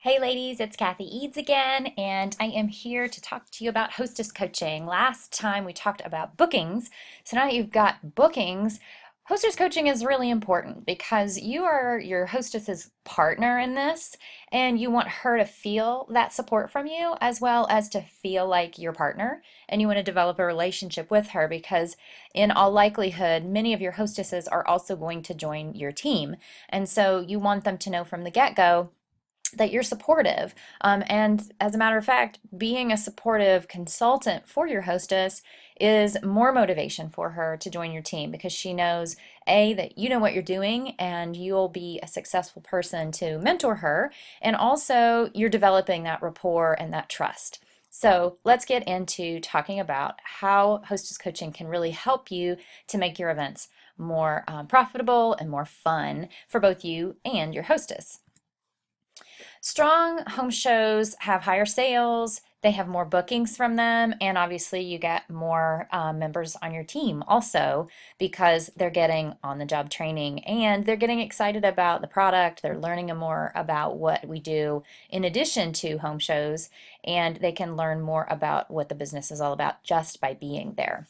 Hey ladies, it's Kathy Eads again, and I am here to talk to you about hostess coaching. Last time we talked about bookings, so now that you've got bookings, hostess coaching is really important because you are your hostess's partner in this, and you want her to feel that support from you as well as to feel like your partner, and you want to develop a relationship with her because, in all likelihood, many of your hostesses are also going to join your team, and so you want them to know from the get-go that you're supportive. And as a matter of fact, being a supportive consultant for your hostess is more motivation for her to join your team because she knows, A, that you know what you're doing and you'll be a successful person to mentor her. And also, you're developing that rapport and that trust. So let's get into talking about how hostess coaching can really help you to make your events more profitable and more fun for both you and your hostess. Strong home shows have higher sales, they have more bookings from them, and obviously you get more members on your team also because they're getting on the job training and they're getting excited about the product. They're learning more about what we do in addition to home shows, and they can learn more about what the business is all about just by being there.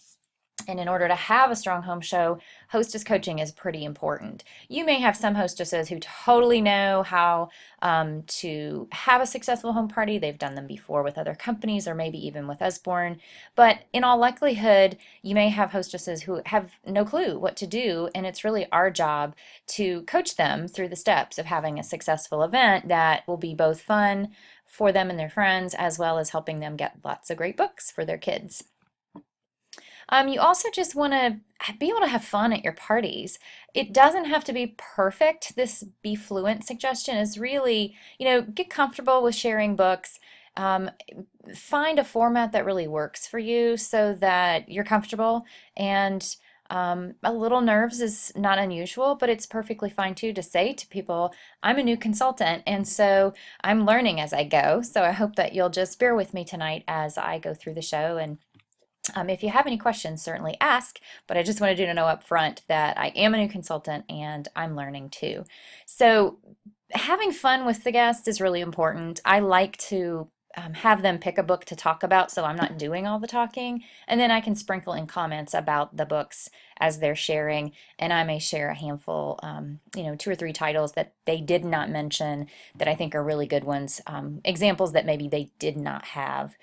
And in order to have a strong home show, hostess coaching is pretty important. You may have some hostesses who totally know how to have a successful home party. They've done them before with other companies or maybe even with Usborne. But in all likelihood, you may have hostesses who have no clue what to do. And it's really our job to coach them through the steps of having a successful event that will be both fun for them and their friends, as well as helping them get lots of great books for their kids. You also just want to be able to have fun at your parties. It doesn't have to be perfect. This Be Fluent suggestion is really, get comfortable with sharing books. Um, Find a format that really works for you so that you're comfortable. And a little nerves is not unusual, but it's perfectly fine too to say to people, I'm a new consultant, and so I'm learning as I go. So I hope that you'll just bear with me tonight as I go through the show and if you have any questions, certainly ask, but I just wanted you to know up front that I am a new consultant and I'm learning too. So having fun with the guests is really important. I like to have them pick a book to talk about so I'm not doing all the talking, and then I can sprinkle in comments about the books as they're sharing, and I may share a handful, two or three titles that they did not mention that I think are really good ones, examples that maybe they did not have,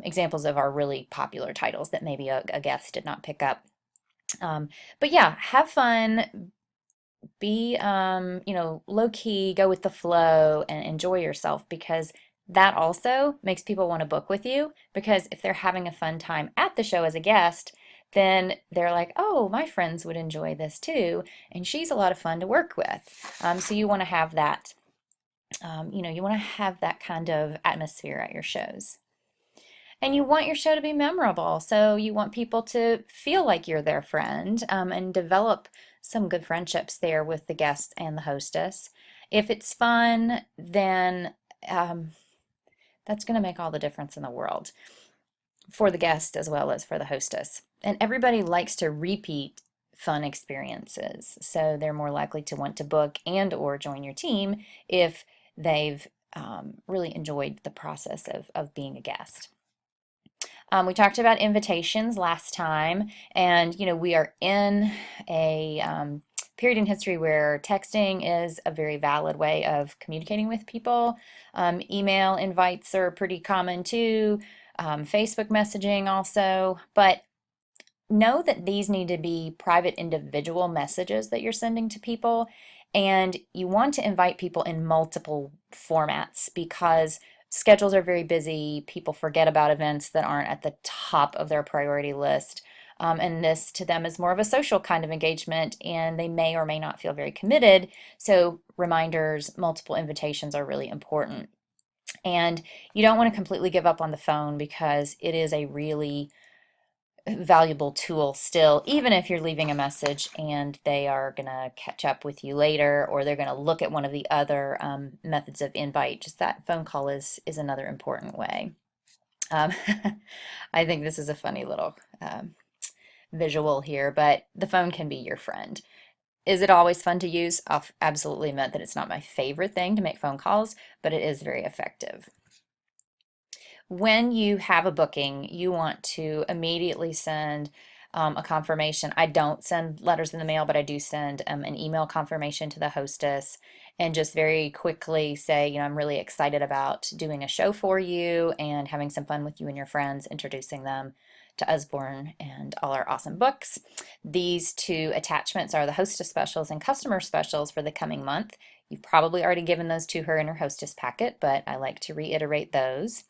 examples of our really popular titles that maybe a guest did not pick up. But yeah, have fun, be, low key, go with the flow, and enjoy yourself because that also makes people want to book with you because if they're having a fun time at the show as a guest, then they're like, oh, my friends would enjoy this too, and she's a lot of fun to work with. So you want to have that, you want to have that kind of atmosphere at your shows. And you want your show to be memorable, so you want people to feel like you're their friend and develop some good friendships there with the guests and the hostess. If it's fun, then um, that's going to make all the difference in the world for the guest as well as for the hostess. And everybody likes to repeat fun experiences, so they're more likely to want to book and or join your team if they've really enjoyed the process of being a guest. We talked about invitations last time, and we are in a period in history where texting is a very valid way of communicating with people. Email invites are pretty common too, Facebook messaging also, but know that these need to be private individual messages that you're sending to people, and you want to invite people in multiple formats because schedules are very busy. People forget about events that aren't at the top of their priority list. And this to them is more of a social kind of engagement, and they may or may not feel very committed. So, reminders, multiple invitations are really important. And you don't want to completely give up on the phone because it is a really valuable tool still, even if you're leaving a message and they are going to catch up with you later or they're going to look at one of the other methods of invite. Just that phone call is another important way. Um, I think this is a funny little visual here, but the phone can be your friend. Is it always fun to use? I'll absolutely admit that it's not my favorite thing to make phone calls, but it is very effective. When you have a booking, you want to immediately send a confirmation. I don't send letters in the mail, but I do send an email confirmation to the hostess and just very quickly say, I'm really excited about doing a show for you and having some fun with you and your friends, introducing them to Usborne and all our awesome books. These two attachments are the hostess specials and customer specials for the coming month. You've probably already given those to her in her hostess packet, but I like to reiterate those.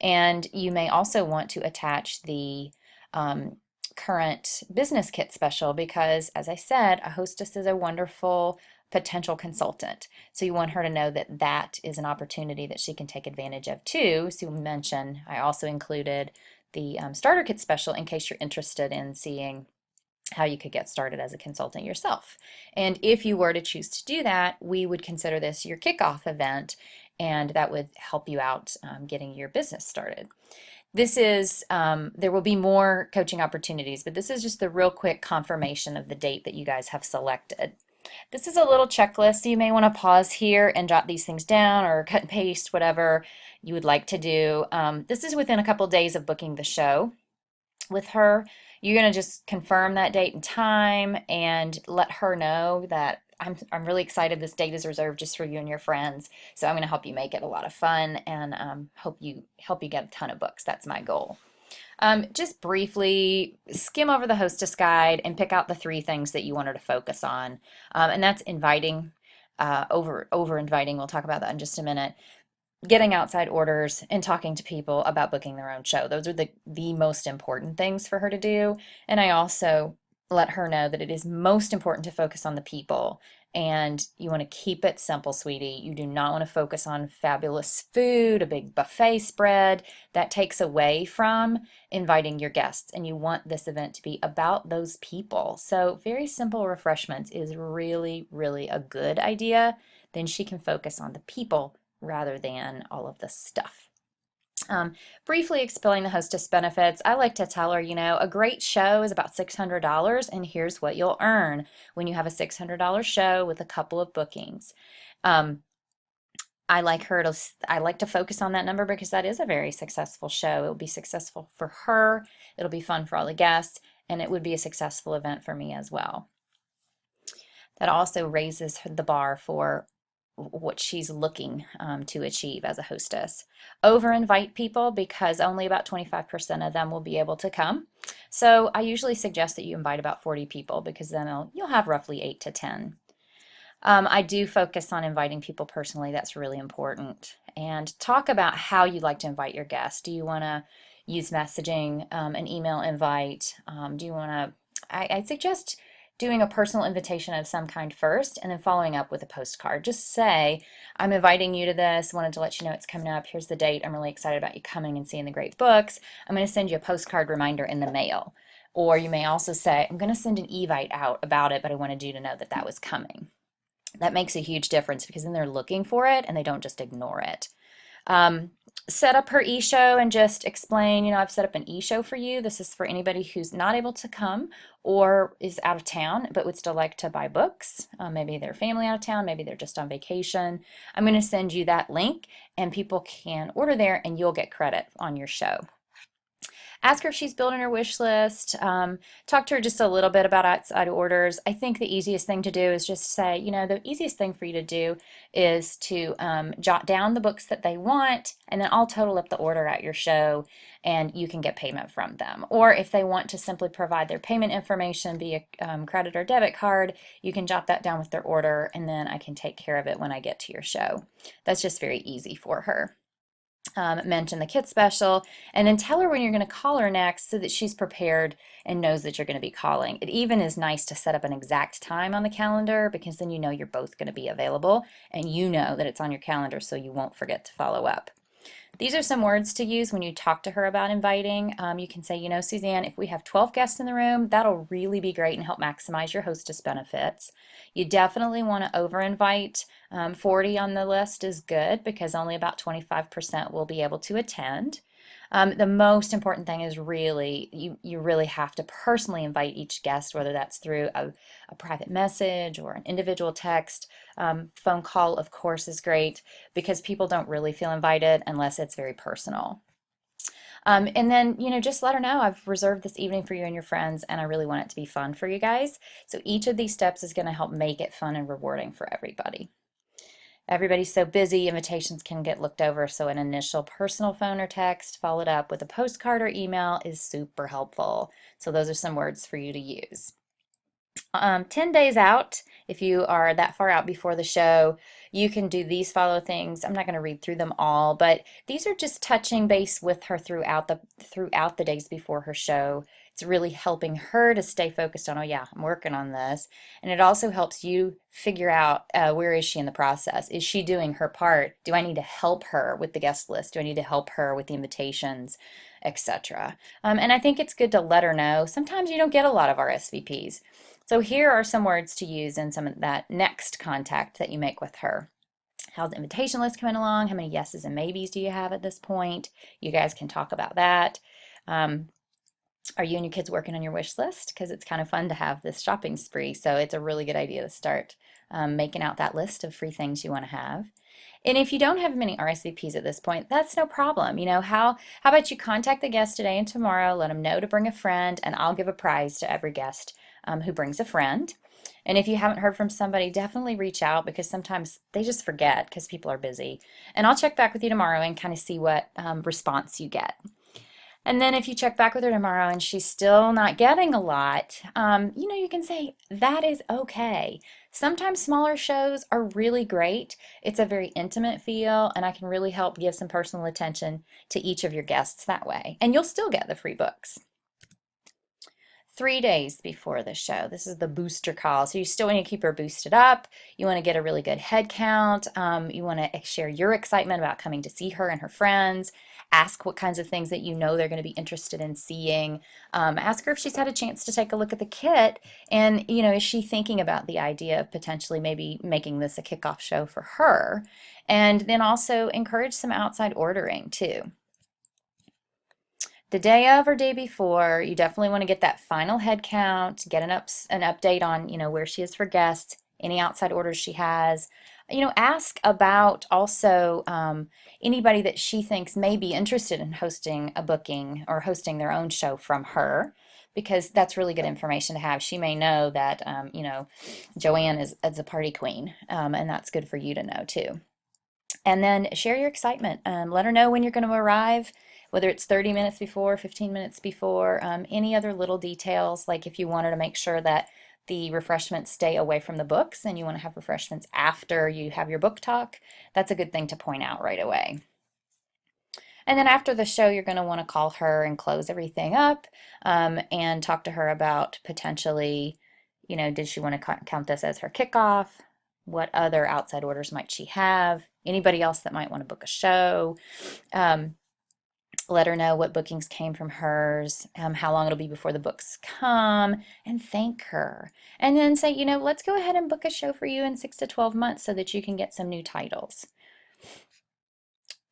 And you may also want to attach the um, current business kit special because, as I said, a hostess is a wonderful potential consultant. So you want her to know that that is an opportunity that she can take advantage of too. So you mentioned I also included the starter kit special in case you're interested in seeing how you could get started as a consultant yourself. And if you were to choose to do that, we would consider this your kickoff event, and that would help you out getting your business started. This is, there will be more coaching opportunities, but this is just the real quick confirmation of the date that you guys have selected. This is a little checklist, so you may want to pause here and jot these things down or cut and paste whatever you would like to do. This is within a couple days of booking the show with her. You're going to just confirm that date and time and let her know that I'm really excited this date is reserved just for you and your friends. So I'm going to help you make it a lot of fun and help you get a ton of books. That's my goal. Just briefly skim over the hostess guide and pick out the 3 things that you want her to focus on. And that's inviting, over inviting. We'll talk about that in just a minute, getting outside orders, and talking to people about booking their own show. Those are the most important things for her to do. And I also let her know that it is most important to focus on the people. And you want to keep it simple, sweetie. You do not want to focus on fabulous food, a big buffet spread. That takes away from inviting your guests. And you want this event to be about those people. So very simple refreshments is really, really a good idea. Then she can focus on the people rather than all of the stuff. Briefly explaining the hostess benefits, I like to tell her, a great show is about $600, and here's what you'll earn when you have a $600 show with a couple of bookings. Um, I like to focus on that number because that is a very successful show. It will be successful for her, it'll be fun for all the guests, and it would be a successful event for me as well. That also raises the bar for what she's looking to achieve as a hostess. Over invite people because only about 25% of them will be able to come. So I usually suggest that you invite about 40 people because then you'll have roughly 8 to 10. I do focus on inviting people personally. That's really important. And talk about how you'd like to invite your guests. Do you want to use messaging, an email invite? Do you want to, I suggest doing a personal invitation of some kind first and then following up with a postcard. Just say, I'm inviting you to this, wanted to let you know it's coming up. Here's the date. I'm really excited about you coming and seeing the great books. I'm going to send you a postcard reminder in the mail. Or you may also say, I'm going to send an evite out about it, but I wanted you to know that that was coming. That makes a huge difference because then they're looking for it and they don't just ignore it. Set up her e-show and just explain, I've set up an e-show for you. This is for anybody who's not able to come or is out of town but would still like to buy books. Maybe their family out of town, maybe they're just on vacation. I'm going to send you that link and people can order there and you'll get credit on your show. Ask her if she's building her wish list. Talk to her just a little bit about outside orders. I think the easiest thing to do is just say, the easiest thing for you to do is to jot down the books that they want, and then I'll total up the order at your show, and you can get payment from them. Or if they want to simply provide their payment information, be a credit or debit card, you can jot that down with their order, and then I can take care of it when I get to your show. That's just very easy for her. Mention the kit special, and then tell her when you're going to call her next so that she's prepared and knows that you're going to be calling. It even is nice to set up an exact time on the calendar because then you're both going to be available and you know that it's on your calendar so you won't forget to follow up. These are some words to use when you talk to her about inviting. You can say, Suzanne, if we have 12 guests in the room, that'll really be great and help maximize your hostess benefits. You definitely want to over-invite. 40 on the list is good because only about 25% will be able to attend. The most important thing is really, you really have to personally invite each guest, whether that's through a private message or an individual text. Phone call, of course, is great because people don't really feel invited unless it's very personal. And then, just let her know I've reserved this evening for you and your friends, and I really want it to be fun for you guys. So each of these steps is going to help make it fun and rewarding for everybody. Everybody's so busy, invitations can get looked over, so an initial personal phone or text followed up with a postcard or email is super helpful. So those are some words for you to use. 10 days out, if you are that far out before the show, you can do these follow things. I'm not going to read through them all, but these are just touching base with her throughout the days before her show. It's really helping her to stay focused on, oh yeah, I'm working on this. And it also helps you figure out where is she in the process? Is she doing her part? Do I need to help her with the guest list? Do I need to help her with the invitations, etc.? And I think it's good to let her know. Sometimes you don't get a lot of RSVPs. So here are some words to use in some of that next contact that you make with her. How's the invitation list coming along? How many yeses and maybes do you have at this point? You guys can talk about that. Are you and your kids working on your wish list? Because it's kind of fun to have this shopping spree. So it's a really good idea to start making out that list of free things you want to have. And if you don't have many RSVPs at this point, that's no problem. How about you contact the guest today and tomorrow, let them know to bring a friend, and I'll give a prize to every guest who brings a friend. And if you haven't heard from somebody, definitely reach out because sometimes they just forget because people are busy. And I'll check back with you tomorrow and kind of see what response you get. And then if you check back with her tomorrow and she's still not getting a lot, you can say that is okay. Sometimes smaller shows are really great. It's a very intimate feel, and I can really help give some personal attention to each of your guests that way. And you'll still get the free books. 3 days before the show. This is the booster call. So you still want to keep her boosted up. You want to get a really good head count. You want to share your excitement about coming to see her and her friends. Ask what kinds of things that you know they're going to be interested in seeing. Ask her if she's had a chance to take a look at the kit. And, is she thinking about the idea of potentially maybe making this a kickoff show for her? And then also encourage some outside ordering too. The day of or day before, you definitely want to get that final head count, get an update on, where she is for guests, any outside orders she has. Ask about also anybody that she thinks may be interested in hosting a booking or hosting their own show from her, because that's really good information to have. She may know that, Joanne is a party queen, and that's good for you to know too. And then share your excitement. Let her know when you're going to arrive, whether it's 30 minutes before, 15 minutes before, any other little details, like if you wanted to make sure that the refreshments stay away from the books and you want to have refreshments after you have your book talk, that's a good thing to point out right away. And then after the show, you're going to want to call her and close everything up and talk to her about potentially, did she want to count this as her kickoff? What other outside orders might she have? Anybody else that might want to book a show? Let her know what bookings came from hers, how long it'll be before the books come, and thank her. And then say, let's go ahead and book a show for you in 6 to 12 months so that you can get some new titles.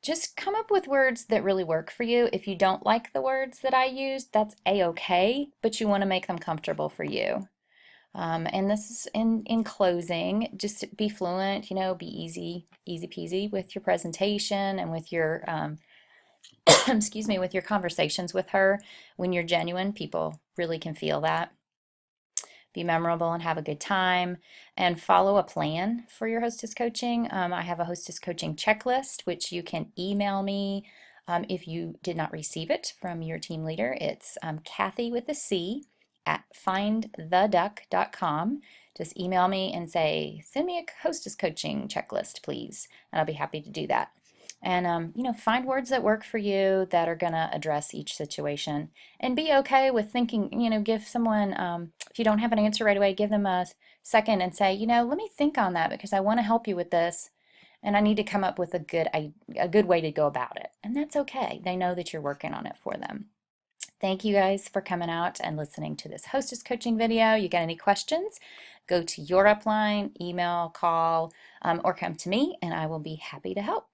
Just come up with words that really work for you. If you don't like the words that I used, that's a-okay, but you want to make them comfortable for you. And this is in closing, just be fluent, be easy peasy with your presentation and with your, excuse me, with your conversations with her. When you're genuine, people really can feel that. Be memorable and have a good time, and follow a plan for your hostess coaching. I have a hostess coaching checklist, which you can email me if you did not receive it from your team leader. It's Kathy with a C at findtheduck.com. Just email me and say, send me a hostess coaching checklist, please, and I'll be happy to do that. And find words that work for you that are going to address each situation, and be okay with thinking, give someone, if you don't have an answer right away, give them a second and say, let me think on that because I want to help you with this and I need to come up with a good way to go about it. And that's okay. They know that you're working on it for them. Thank you guys for coming out and listening to this hostess coaching video. You got any questions? Go to your upline, email, call, or come to me and I will be happy to help.